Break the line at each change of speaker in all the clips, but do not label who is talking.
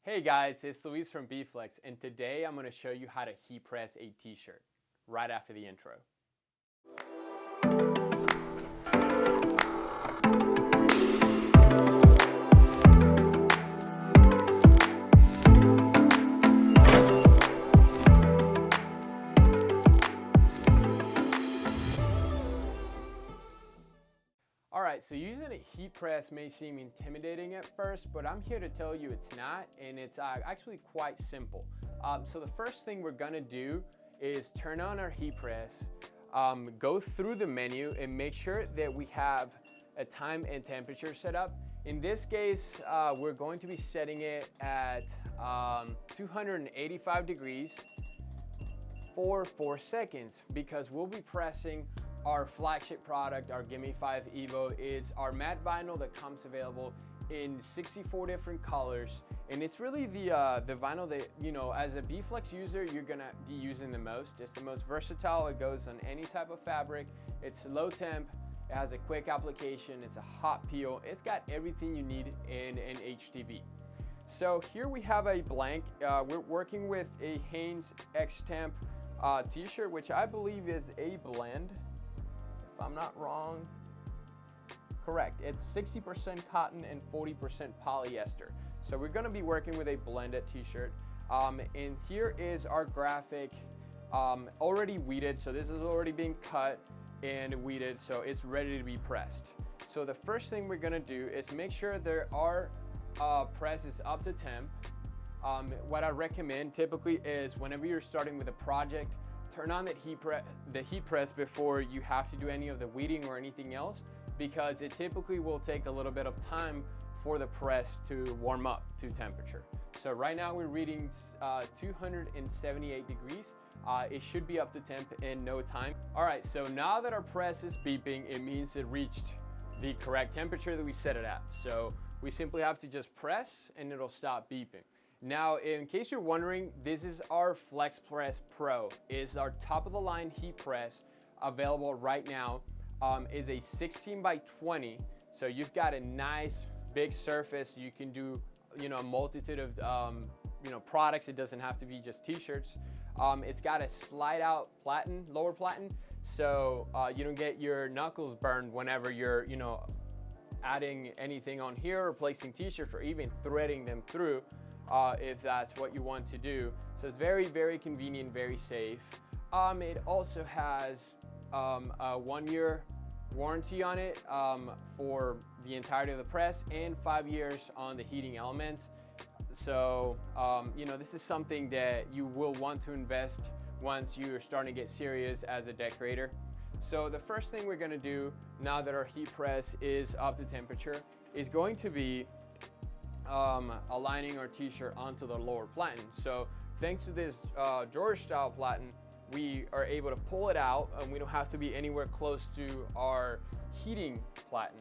Hey guys, it's Luis from B-Flex, and today I'm going to show you how to heat press a t-shirt right after the intro. Alright, so using a heat press may seem intimidating at first, but I'm here to tell you it's not, and it's actually quite simple. So the first thing we're gonna do is turn on our heat press, go through the menu and make sure that we have a time and temperature set up. In this case, we're going to be setting it at 285 degrees for 4 seconds because we'll be pressing our flagship product, our Gimme 5 Evo. It's our matte vinyl that comes available in 64 different colors, and it's really the vinyl that, you know, as a B-Flex user, you're gonna be using the most. It's the most versatile. It goes on any type of fabric. It's low temp. It has a quick application. It's a hot peel. It's got everything you need in an HTV. So here we have a blank. We're working with a Hanes X-Temp t-shirt, which I believe is a blend. If I'm not wrong, correct. It's 60% cotton and 40% polyester. So we're gonna be working with a blended t-shirt. And here is our graphic, already weeded. So this is already being cut and weeded, so it's ready to be pressed. So the first thing we're gonna do is make sure that our press is up to temp. What I recommend typically is whenever you're starting with a project, turn on the heat press before you have to do any of the weeding or anything else, because it typically will take a little bit of time for the press to warm up to temperature. So right now we're reading 278 degrees. It should be up to temp in no time. All right, so now that our press is beeping, it means it reached the correct temperature that we set it at. So we simply have to just press and it'll stop beeping. Now, in case you're wondering, this is our Flex Press Pro. It's our top of the line heat press available right now. Is a 16 by 20. So you've got a nice big surface. You can do, you know, a multitude of, products. It doesn't have to be just t-shirts. It's got a slide out platen, lower platen. So you don't get your knuckles burned whenever you're, adding anything on here or placing t-shirts or even threading them through. If that's what you want to do. So it's very, very convenient, very safe. It also has a 1-year warranty on it for the entirety of the press and 5 years on the heating elements. So, this is something that you will want to invest once you're starting to get serious as a decorator. So the first thing we're gonna do now that our heat press is up to temperature is going to be aligning our t-shirt onto the lower platen. So thanks to this George style platen, we are able to pull it out and we don't have to be anywhere close to our heating platen.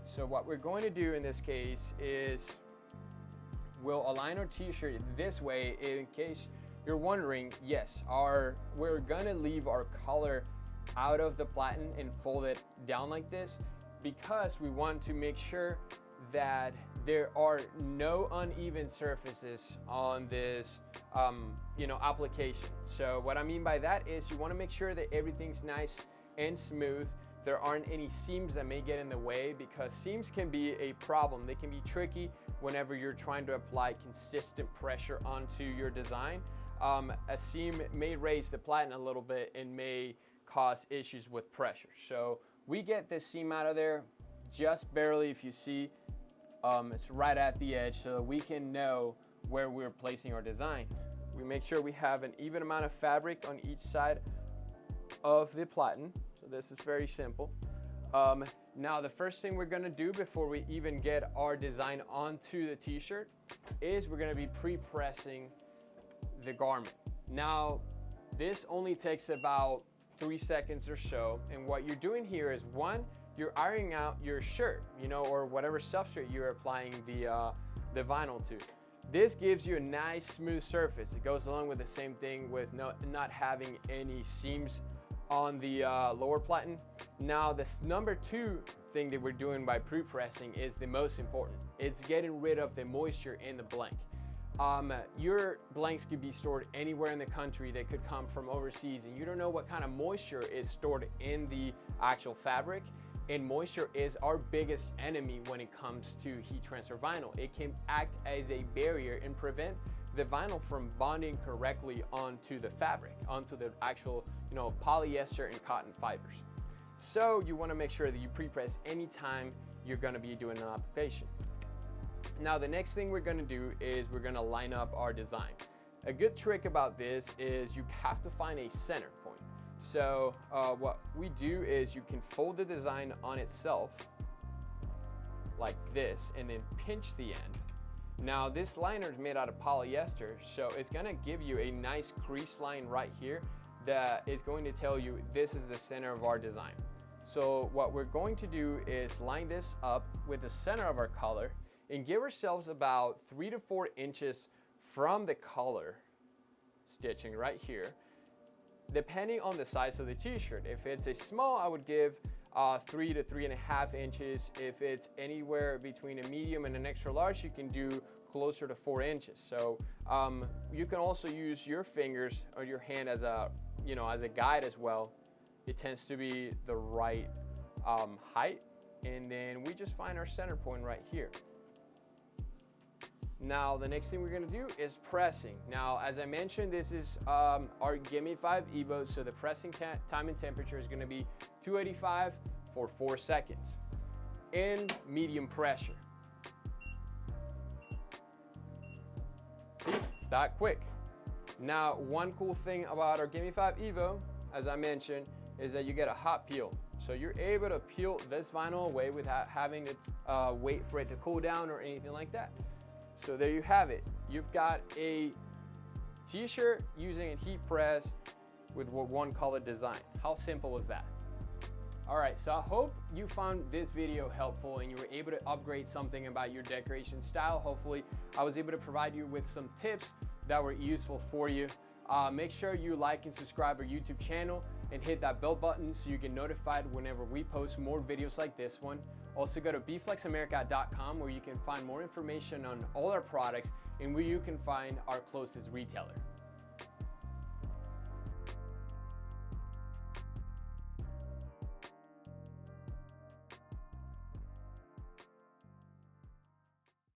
So what we're going to do in this case is we'll align our t-shirt this way. In case you're wondering, yes, we're gonna leave our collar out of the platen and fold it down like this because we want to make sure that there are no uneven surfaces on this application. So what I mean by that is you want to make sure that everything's nice and smooth. There aren't any seams that may get in the way, because seams can be a problem. They can be tricky whenever you're trying to apply consistent pressure onto your design. A seam may raise the platen a little bit and may cause issues with pressure. So we get this seam out of there just barely. If you see, it's right at the edge, so we can know where we're placing our design. We make sure we have an even amount of fabric on each side of the platen. So this is very simple. Now the first thing we're gonna do before we even get our design onto the t-shirt is we're gonna be pre-pressing the garment. Now this only takes about 3 seconds or so, and what you're doing here is, one, you're ironing out your shirt, or whatever substrate you're applying the vinyl to. This gives you a nice smooth surface. It goes along with the same thing with not having any seams on the lower platen. Now this number 2 thing that we're doing by pre-pressing is the most important. It's getting rid of the moisture in the blank. your blanks could be stored anywhere in the country. They could come from overseas, and you don't know what kind of moisture is stored in the actual fabric. And moisture is our biggest enemy when it comes to heat transfer vinyl. It can act as a barrier and prevent the vinyl from bonding correctly onto the fabric, onto the actual, polyester and cotton fibers. So you want to make sure that you pre-press anytime you're going to be doing an application. Now the next thing we're going to do is we're going to line up our design. A good trick about this is you have to find a center point. So what we do is you can fold the design on itself like this and then pinch the end. Now this liner is made out of polyester, so it's going to give you a nice crease line right here that is going to tell you this is the center of our design. So what we're going to do is line this up with the center of our collar and give ourselves about 3 to 4 inches from the collar stitching right here, depending on the size of the t-shirt. If it's a small, I would give 3 to 3.5 inches. If it's anywhere between a medium and an extra large, you can do closer to 4 inches. So you can also use your fingers or your hand as a guide as well. It tends to be the right height, and then we just find our center point right here. Now the next thing we're going to do is pressing. Now as I mentioned, this is our Gimme 5 Evo, so the pressing time and temperature is going to be 285 for 4 seconds in medium pressure. See, it's that quick. Now one cool thing about our Gimme 5 Evo, as I mentioned, is that you get a hot peel. So you're able to peel this vinyl away without having to wait for it to cool down or anything like that. So there you have it. You've got a t-shirt using a heat press with one color design. How simple is that? All right, so I hope you found this video helpful and you were able to upgrade something about your decoration style. Hopefully I was able to provide you with some tips that were useful for you. Make sure you like and subscribe our YouTube channel and hit that bell button so you get notified whenever we post more videos like this one. Also go to bflexamerica.com where you can find more information on all our products and where you can find our closest retailer.